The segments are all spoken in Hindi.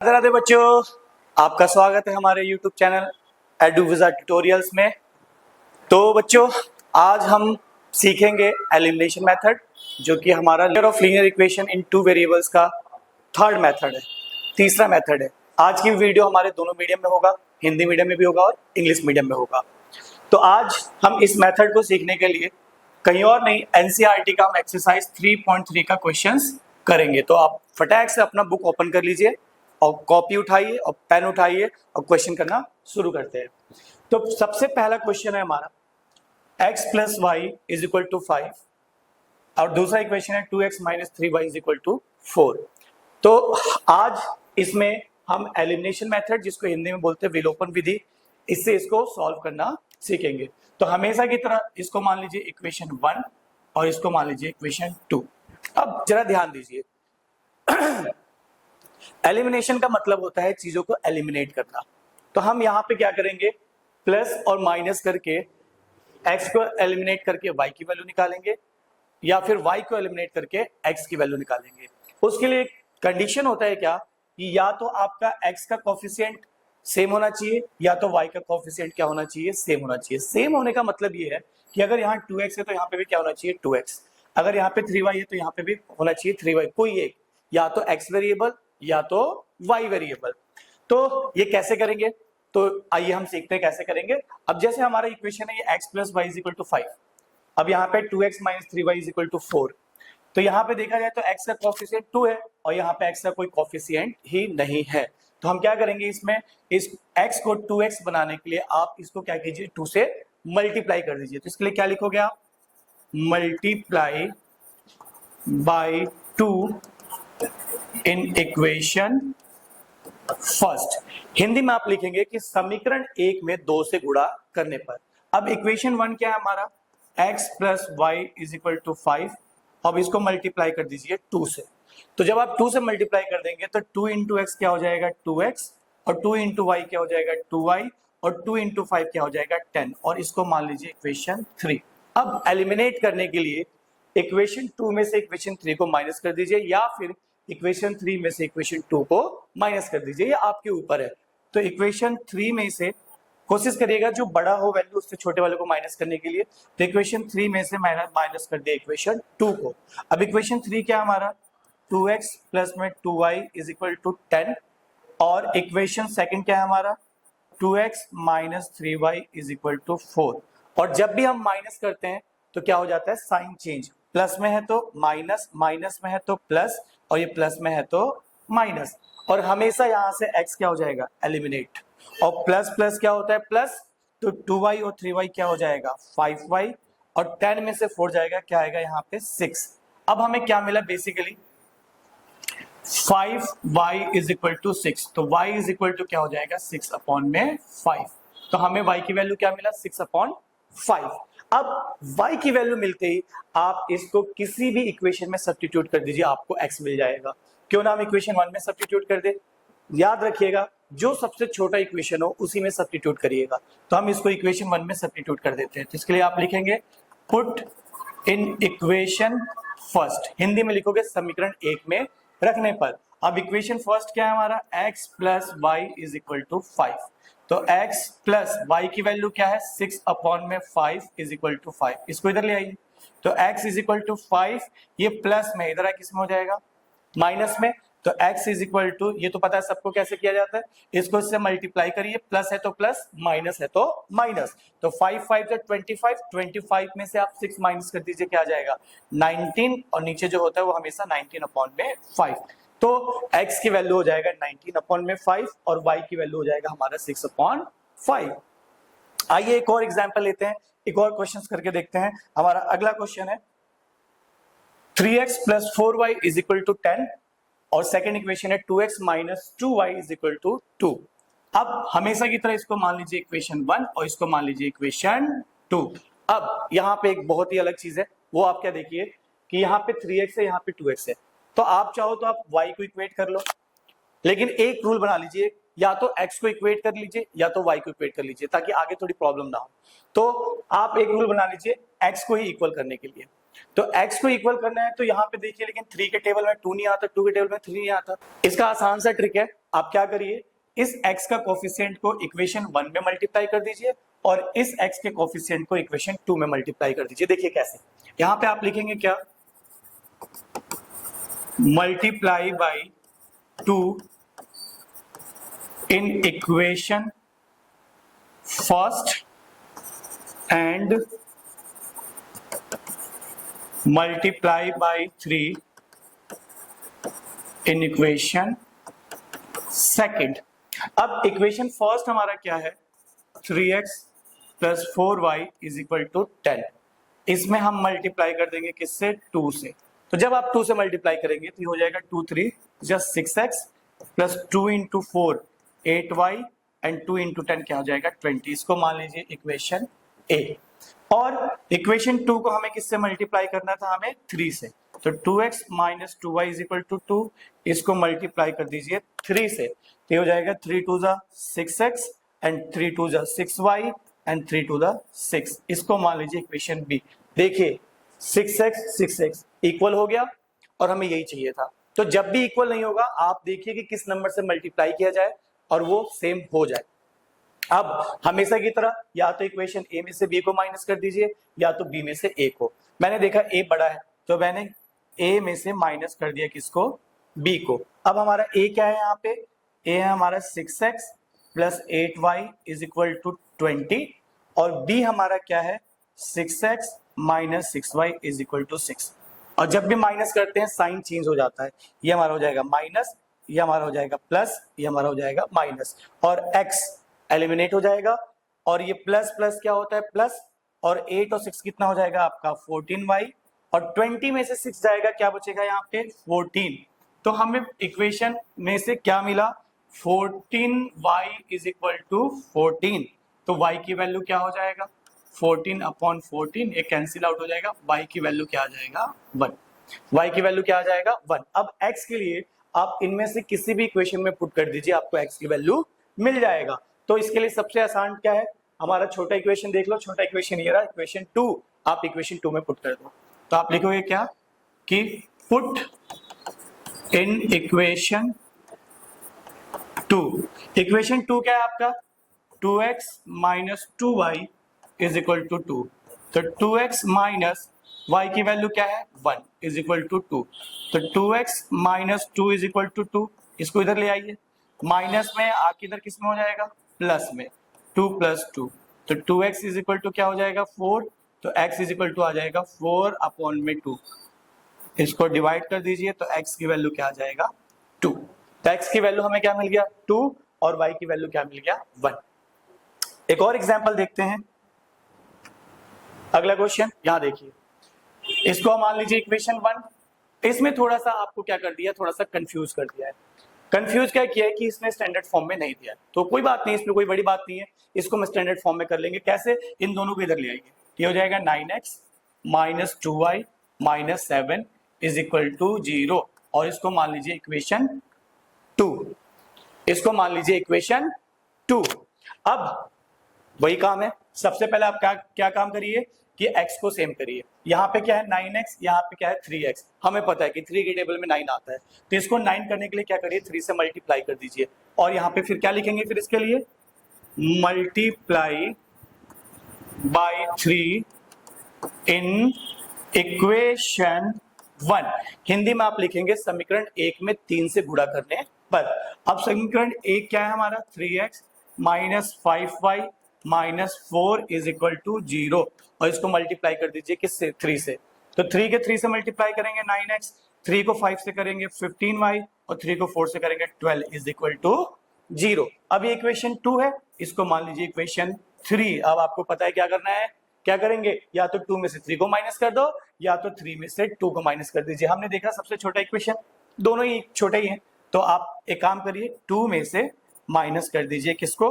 राधे राधे बच्चों, आपका स्वागत है हमारे YouTube चैनल एडुविज़ा ट्यूटोरियल्स में। तो बच्चों, आज हम सीखेंगे एलिमिनेशन मेथड, जो कि हमारा layer of linear equation in two variables का थर्ड मेथड है, तीसरा मेथड है। आज की वीडियो हमारे दोनों मीडियम में होगा, हिंदी मीडियम में भी होगा और इंग्लिश मीडियम में होगा। तो आज हम इस मेथड को सीखने के लिए कहीं और नहीं, NCERT का हम एक्सरसाइज 3.3 का क्वेश्चंस करेंगे। तो आप फटाक से अपना बुक ओपन कर लीजिए और कॉपी उठाइए और पेन उठाइए और क्वेश्चन करना शुरू करते हैं। तो सबसे पहला क्वेश्चन है हमारा x plus Y is equal to 5 और दूसरा इक्वेशन है 2x minus 3y is equal to 4। तो आज इसमें हम एलिमिनेशन मेथड, जिसको हिंदी में बोलते हैं विलोपन विधि, इससे इसको सॉल्व करना सीखेंगे। तो हमेशा की तरह इसको मान लीजिए इक्वेशन 1 और इसको मान लीजिए इक्वेशन 2। अब जरा ध्यान दीजिए, एलिमिनेशन का मतलब होता है चीजों को एलिमिनेट करना। तो हम यहाँ पे क्या करेंगे, प्लस और माइनस करके x को एलिमिनेट करके y की वैल्यू निकालेंगे या फिर y को एलिमिनेट करके x की वैल्यू निकालेंगे। उसके लिए कंडीशन होता है क्या, कि या तो आपका x का कोफिशिएंट सेम होना चाहिए या तो y का कोफिशिएंट क्या होना चाहिए, सेम होना चाहिए। सेम होने का मतलब ये है कि अगर यहाँ 2x है तो यहाँ पे भी क्या होना चाहिए, 2x। अगर यहाँ पे 3y है तो यहाँ पे भी होना चाहिए 3y। कोई एक, या तो x वेरिएबल या तो y वेरिएबल। तो ये कैसे करेंगे, तो आइए हम सीखते हैं कैसे करेंगे। अब जैसे हमारा इक्वेशन है ये x plus Y is equal to 5, अब यहाँ पे 2x minus 3y is equal to 4। तो यहाँ पे देखा जाए तो x का कोफिशिएंट 2 है और यहाँ पे x का कोई कोफिशिएंट ही नहीं है। तो हम क्या करेंगे, इसमें इस x को 2x बनाने के लिए आप इसको क्या कीजिए, 2 से मल्टीप्लाई कर दीजिए। तो इसके लिए क्या लिखोगे आप, multiply by 2 in equation first. Hindi में आप लिखेंगे कि समीकरण 1 में 2 से गुणा करने पर। अब इक्वेशन 1 क्या है हमारा, x plus Y is equal to 5। अब इसको मल्टीप्लाई कर दीजिए 2 से। तो जब आप 2 से मल्टीप्लाई कर देंगे तो 2 इंटू एक्स क्या हो जाएगा, 2x, और 2 इंटू वाई क्या हो जाएगा, 2y, और 2 इंटू 5 क्या हो जाएगा, 10। और इसको मान लीजिए इक्वेशन 3। अब एलिमिनेट करने के लिए इक्वेशन 2 में से इक्वेशन 3 को माइनस कर दीजिए या फिर इक्वेशन 3 में से इक्वेशन 2 को माइनस कर दीजिए, ये आपके ऊपर है। तो इक्वेशन 3 में से कोशिश करिएगा जो बड़ा हो वैल्यू उससे छोटे वाले को माइनस करने के लिए। तो इक्वेशन 3 में से माइनस कर दिया इक्वेशन 2 को। अब इक्वेशन 3 क्या हमारा, 2x प्लस में 2y इज इक्वल टू 10, और इक्वेशन सेकंड क्या है हमारा, 2x minus 3y is equal to 4। और जब भी हम माइनस करते हैं तो क्या हो जाता है, साइन चेंज, प्लस में है तो माइनस, माइनस में है तो प्लस, और ये प्लस में है तो माइनस। और हमेशा यहां से x क्या हो जाएगा, एलिमिनेट। और प्लस प्लस क्या होता है, प्लस, तो 2y और 3y क्या हो जाएगा, 5y, और 10 में से 4 जाएगा, क्या आएगा यहाँ पे 6। अब हमें क्या मिला, basically 5y is equal to 6। तो y इज इक्वल टू क्या हो जाएगा, 6 अपॉन में 5। तो हमें y की वैल्यू क्या मिला, 6 अपॉन 5। अब y की वैल्यू मिलते ही आप इसको किसी भी इक्वेशन में सब्स्टिट्यूट कर दीजिए, आपको x मिल जाएगा। क्यों ना हम इक्वेशन 1 में सब्स्टिट्यूट कर दे, याद रखिएगा जो सबसे छोटा इक्वेशन हो उसी में सब्स्टिट्यूट करिएगा। तो हम इसको इक्वेशन 1 में सब्स्टिट्यूट कर देते हैं। तो इसके लिए आप लिखेंगे put in equation first, Hindi में लिखोगे समीकरण 1 में रखने पर। अब इक्वेशन फर्स्ट क्या है हमारा, x plus Y is equal to 5। तो x प्लस y की वैल्यू क्या है, 6 अपॉन में 5 इज इक्वल टू 5। इसको इधर ले आइए, तो x इज इक्वल टू 5, ये प्लस में इधर किस में हो जाएगा, माइनस में। तो x इज इक्वल टू, ये तो पता है सबको कैसे किया जाता है, इसको इससे मल्टीप्लाई करिए, प्लस है तो प्लस, माइनस है तो माइनस। तो 5 5 25, 25 में से आप 6 माइनस कर दीजिए, क्या आ जाएगा 19, और नीचे जो होता है वो हमेशा 19 अपॉन में 5। तो x की वैल्यू हो जाएगा 19 अपॉन में 5 और y की वैल्यू हो जाएगा हमारा 6 अपॉन 5। आइए एक और एग्जांपल लेते हैं, एक और क्वेश्चन करके देखते हैं। हमारा अगला क्वेश्चन है 3x plus 4y is equal to 10, और सेकेंड इक्वेशन है 2x minus 2y is equal to 2। अब हमेशा की तरह इसको मान लीजिए इक्वेशन 1 और इसको मान लीजिए इक्वेशन 2। अब यहाँ पे एक बहुत ही अलग चीज है, वो आप क्या देखिए कि यहाँ पे 3x है, यहाँ पे 2x है। तो आप चाहो तो आप y को इक्वेट कर लो, लेकिन एक रूल बना लीजिए, या तो x को इक्वेट कर लीजिए या तो y को इक्वेट कर लीजिए, ताकि आगे थोड़ी प्रॉब्लम ना हो। तो आप एक रूल बना लीजिए x को ही इक्वल करने के लिए। तो x को इक्वल करना है तो यहाँ पे देखिए, लेकिन 3 के टेबल में 2 नहीं आता, 2 के टेबल में 3 नहीं आता। इसका आसान सा ट्रिक है, आप क्या करिए, इस x का कोफिशिएंट को इक्वेशन 1 में मल्टीप्लाई कर दीजिए और इस x के कोफिशिएंट को इक्वेशन 2 में मल्टीप्लाई कर दीजिए। देखिए कैसे, यहाँ पे आप लिखेंगे क्या, multiply by 2 in equation first and multiply by 3 in equation second. अब इक्वेशन फर्स्ट हमारा क्या है, 3x plus 4y is equal to 10। इसमें हम मल्टीप्लाई कर देंगे किससे, 2 से। तो जब आप 2 से मल्टीप्लाई करेंगे तो ये हो जाएगा 2 3 just 6x plus 2 into 4 8y and 2 into 10 क्या हो जाएगा 20। इसको मान लीजिए इक्वेशन ए। और इक्वेशन 2 को हमें किससे मल्टीप्लाई करना था, हमें 3 से। तो 2x minus 2y is equal to 2, इसको मल्टीप्लाई कर दीजिए 3 से, तो हो जाएगा 3 2 जा 6x एंड 3 2 जा 6y एंड 3 2 जा 6। इसको मान लीजिए इक्वेशन बी। देखिए 6x इक्वल हो गया और हमें यही चाहिए था। तो जब भी इक्वल नहीं होगा आप देखिए कि किस नंबर से मल्टीप्लाई किया जाए और वो सेम हो जाए। अब हमेशा की तरह या तो इक्वेशन ए में से बी को माइनस कर दीजिए या तो बी में से ए को। मैंने देखा ए बड़ा है तो मैंने ए में से माइनस कर दिया किसको, बी को। अब हमारा ए क्या है, यहाँ पे ए है हमारा 6x plus 8y is equal to 20 और बी हमारा क्या है 6x minus 6y is equal to 6। और जब भी माइनस करते हैं साइन चेंज हो जाता है, ये हमारा हो जाएगा माइनस, ये हमारा हो जाएगा प्लस, ये हमारा हो जाएगा माइनस और x एलिमिनेट हो जाएगा। और ये प्लस प्लस क्या होता है प्लस, और 8 और 6 कितना हो जाएगा आपका 14y और 20 में से 6 जाएगा, क्या बचेगा यहाँ पे 14। तो हमें इक्वेशन में से क्या मिला 14y इज इक्वल टू 14। तो y की वैल्यू क्या हो जाएगा 14 अपॉन 14, ये कैंसिल आउट हो जाएगा, y की वैल्यू क्या आ जाएगा 1। y की वैल्यू क्या आ जाएगा 1। अब x के लिए आप इनमें से किसी भी इक्वेशन में पुट कर दीजिए, आपको x की वैल्यू मिल जाएगा। तो इसके लिए सबसे आसान क्या है, हमारा छोटा इक्वेशन देख लो, छोटा इक्वेशन ये रहा इक्वेशन 2, आप इक्वेशन 2 में पुट कर दो। तो आप लिखोगे क्या कि पुट इन इक्वेशन 2। इक्वेशन 2 क्या है आपका 2x minus 2y is equal to 2। तो 2x माइनस y की वैल्यू क्या है 1 इज इक्वल टू 2। तो 2x minus 2 is equal to 2, इसको इधर ले आइए, माइनस में आके इधर किस में हो जाएगा प्लस में, 2 प्लस 2। तो 2x इज इक्वल टू क्या हो जाएगा 4, तो x इज इक्वल टू आ जाएगा 4 अपॉन में 2। इसको डिवाइड कर दीजिए तो x की वैल्यू क्या आ जाएगा 2। तो x की वैल्यू हमें क्या मिल गया 2 और y की वैल्यू क्या मिल गया 1। एक और एग्जांपल देखते हैं, अगला क्वेश्चन यहाँ देखिए, इसको मान लीजिए इक्वेशन 1। इसमें थोड़ा सा आपको क्या कर दिया, थोड़ा सा कंफ्यूज कर दिया है। कंफ्यूज क्या किया है कि इसने स्टैंडर्ड फॉर्म में नहीं दिया, तो कोई बात नहीं, इसमें कोई बड़ी बात नहीं है, इसको हम स्टैंडर्ड फॉर्म में कर लेंगे। कैसे, इन दोनों को इधर ले आएंगे, ये हो जाएगा 9x minus 2y minus 7 is equal to 0 और इसको मान लीजिए इक्वेशन 2। इसको मान लीजिए इक्वेशन 2। अब वही काम है, सबसे पहले आप क्या काम करिए कि x को सेम करिए। यहाँ पे क्या है 9x, यहाँ पे क्या है 3x। हमें पता है कि 3 के टेबल में 9 आता है, तो इसको 9 करने के लिए क्या करिए 3 से मल्टीप्लाई कर दीजिए। और यहाँ पे फिर क्या लिखेंगे, फिर इसके लिए multiply by 3 in equation 1। Hindi में आप लिखेंगे समीकरण 1 में 3 से गुणा करने पर। अब समीकरण 1 क्या है हमारा 3x minus 5y minus 4 is equal to 0 और इसको मल्टीप्लाई कर दीजिए किससे 3 से। तो 3 के 3 से मल्टीप्लाई करेंगे 9x, 3 को 5 से करेंगे 15y और 3 को 4 से करेंगे 12 इज इक्वल टू 0। अब ये इक्वेशन 2 है, इसको मान लीजिए इक्वेशन 3। अब आपको पता है क्या करना है, क्या करेंगे, या तो 2 में से 3 को माइनस कर दो या तो 3 में से 2 को माइनस कर दीजिए। हमने देखा सबसे छोटा इक्वेशन, दोनों ही छोटे ही हैं, तो आप एक काम करिए 2 में से माइनस कर दीजिए किसको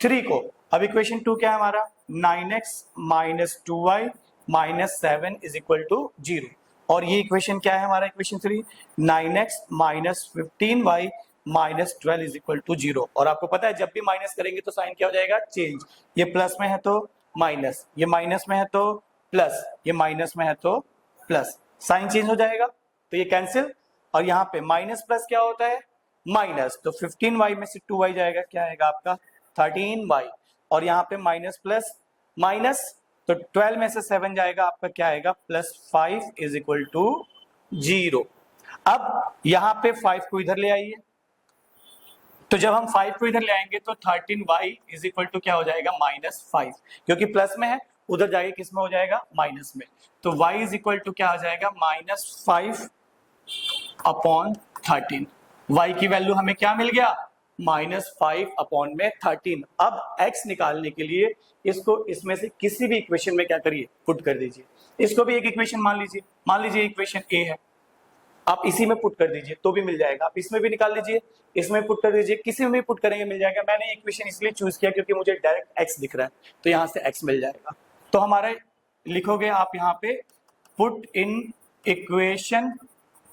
3 को। अब इक्वेशन 2 क्या है हमारा 9x minus 2y minus 7 is equal to 0 और ये इक्वेशन क्या है हमारा equation 3 9x minus 15y minus 12 is equal to 0। और आपको पता है जब भी माइनस करेंगे तो साइन क्या हो जाएगा चेंज, ये प्लस में है तो माइनस, ये माइनस में है तो प्लस, ये माइनस में है तो प्लस, साइन चेंज हो जाएगा तो ये कैंसिल, और यहाँ पे माइनस प्लस क्या होता है माइनस, तो 15y में से 2y जाएगा, क्या आएगा आपका 13y, और यहाँ पे माइनस प्लस माइनस, तो 12 में से 7 जाएगा आपका, क्या आएगा +5 इज इक्वल टू 0। अब यहाँ पे 5 को इधर ले आइए, तो जब हम 5 को इधर ले आएंगे तो 13y इज इक्वल टू क्या हो जाएगा -5, क्योंकि प्लस में है उधर जाके किस में हो जाएगा माइनस में, तो y इज इक्वल टू क्या आ जाएगा -5/13। y की वैल्यू हमें क्या मिल गया -5/13। अब x निकालने के लिए इसको इसमें से किसी भी इक्वेशन में क्या करिए पुट कर दीजिए, इसको भी एक इक्वेशन मान लीजिए इक्वेशन a है, आप इसी में पुट कर दीजिए तो भी मिल जाएगा, आप इसमें भी निकाल लीजिए, इसमें पुट कर दीजिए, किसी में भी पुट करेंगे मिल जाएगा। मैंने इक्वेशन इसलिए चूज किया क्योंकि मुझे डायरेक्ट x दिख रहा है, तो यहां से x मिल जाएगा। तो हमारा लिखोगे आप यहाँ पे put in equation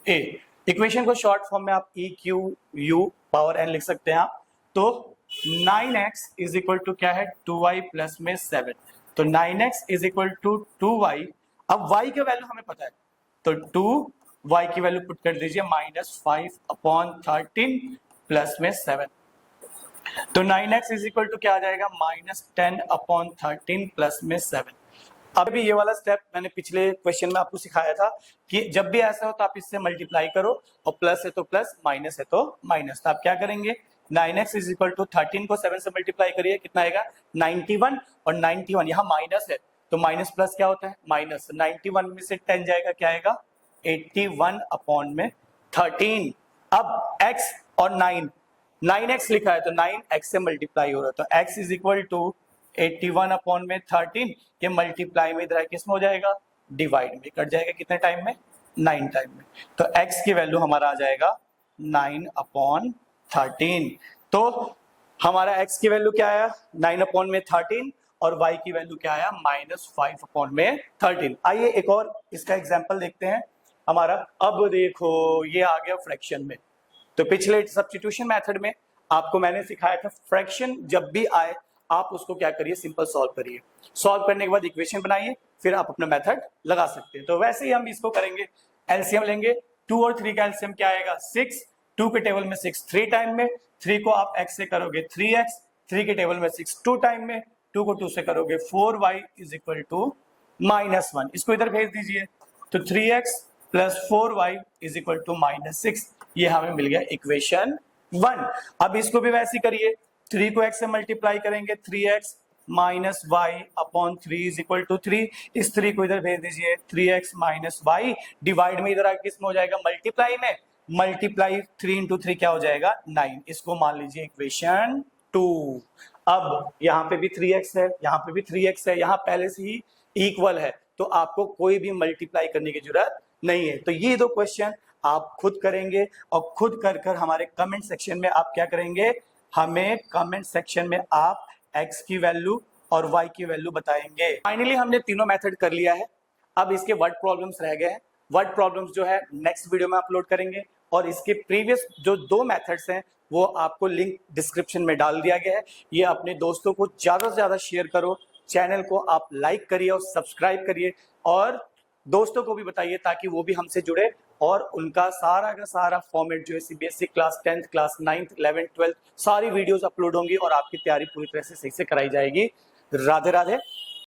a, equation को शॉर्ट फॉर्म में आप EQU⁴n लिख सकते हैं आप। तो 9x इज इक्वल टू क्या है 2y प्लस में 7, तो 9x is equal to 2y। अब y की वैल्यू हमें पता है तो 2y की वैल्यू पुट कर दीजिए -5/13 प्लस में 7, तो 9x इज इक्वल टू क्या आ जाएगा -10/13 प्लस में 7। अब भी ये वाला स्टेप मैंने पिछले क्वेश्चन में आपको सिखाया था कि जब भी ऐसा हो तो आप इससे मल्टीप्लाई करो, और प्लस है तो प्लस, माइनस है तो माइनस, तो आप क्या करेंगे 9x इज इक्वल टू 13 को 7 से मल्टीप्लाई करिए, कितना आएगा 91, और 91 यहाँ माइनस है तो माइनस प्लस क्या होता है माइनस, 91 में से 10 जाएगा, क्या आएगा 81/13। अब x और 9x लिखा है तो 9x से मल्टीप्लाई हो रहा है, तो x इज इक्वल टू 81/13, ये मल्टीप्लाई में इधर किस में हो जाएगा डिवाइड में, कट जाएगा कितने टाइम में 9 टाइम में, तो x की वैल्यू हमारा आ जाएगा 9/13। तो हमारा x की वैल्यू क्या आया 9/13 और y की वैल्यू क्या आया -5/13। आइए एक और इसका एग्जांपल देखते हैं हमारा। अब देखो ये आ गया फ्रैक्शन में, तो पिछले सब्स्टिट्यूशन मेथड में आपको मैंने सिखाया था फ्रैक्शन जब भी आए आप उसको क्या करिए सिंपल सॉल्व करिए, सॉल्व करने के बाद इक्वेशन बनाइए, फिर आप अपना मेथड लगा सकते हैं। तो वैसे ही हम इसको करेंगे, एलसीएम लेंगे, 2 और 3 का एलसीएम क्या आएगा 6, 2 के टेबल में 6 3 टाइम में, 3 को आप x से करोगे 3x, 3 के टेबल में 6 2 टाइम में, 2 को 2 से करोगे 4y इज इक्वल टू -1, इसको इधर भेज दीजिए, तो 3x plus 4y is equal to -6, ये हमें मिल गया इक्वेशन 1। अब इसको भी वैसे करिए, 3 को x से मल्टीप्लाई करेंगे 3x minus Y upon 3 is equal to 3, इस 3 को इधर भेज दीजिए, 3x माइनस वाई डिवाइड में इधर आके किसमें हो जाएगा मल्टीप्लाई में, मल्टीप्लाई 3 इंटू 3 क्या हो जाएगा 9, इसको मान लीजिए इक्वेशन 2। अब यहाँ पे भी 3x है, यहाँ पे भी 3x है, यहाँ पहले से ही इक्वल है, तो आपको कोई भी मल्टीप्लाई करने की जरूरत नहीं है। तो ये दो क्वेश्चन आप खुद करेंगे, और खुद कर कर हमारे कमेंट सेक्शन में आप क्या करेंगे, हमें कमेंट सेक्शन में आप x की वैल्यू और y की वैल्यू बताएंगे। फाइनली हमने तीनों मेथड कर लिया है, अब इसके वर्ड प्रॉब्लम्स रह गए हैं। वर्ड प्रॉब्लम्स जो है नेक्स्ट वीडियो में अपलोड करेंगे, और इसके प्रीवियस जो 2 मेथड्स हैं वो आपको लिंक डिस्क्रिप्शन में डाल दिया गया है। ये अपने दोस्तों को ज्यादा से ज्यादा शेयर करो, चैनल को आप लाइक करिए और सब्सक्राइब करिए, और दोस्तों को भी बताइए ताकि वो भी हमसे जुड़े, और उनका सारा का सारा फॉर्मेट जो है CBSE class 10th class 9th 11th 12th सारी वीडियोस अपलोड होंगी, और आपकी तैयारी पूरी तरह से सही से कराई जाएगी। राधे राधे।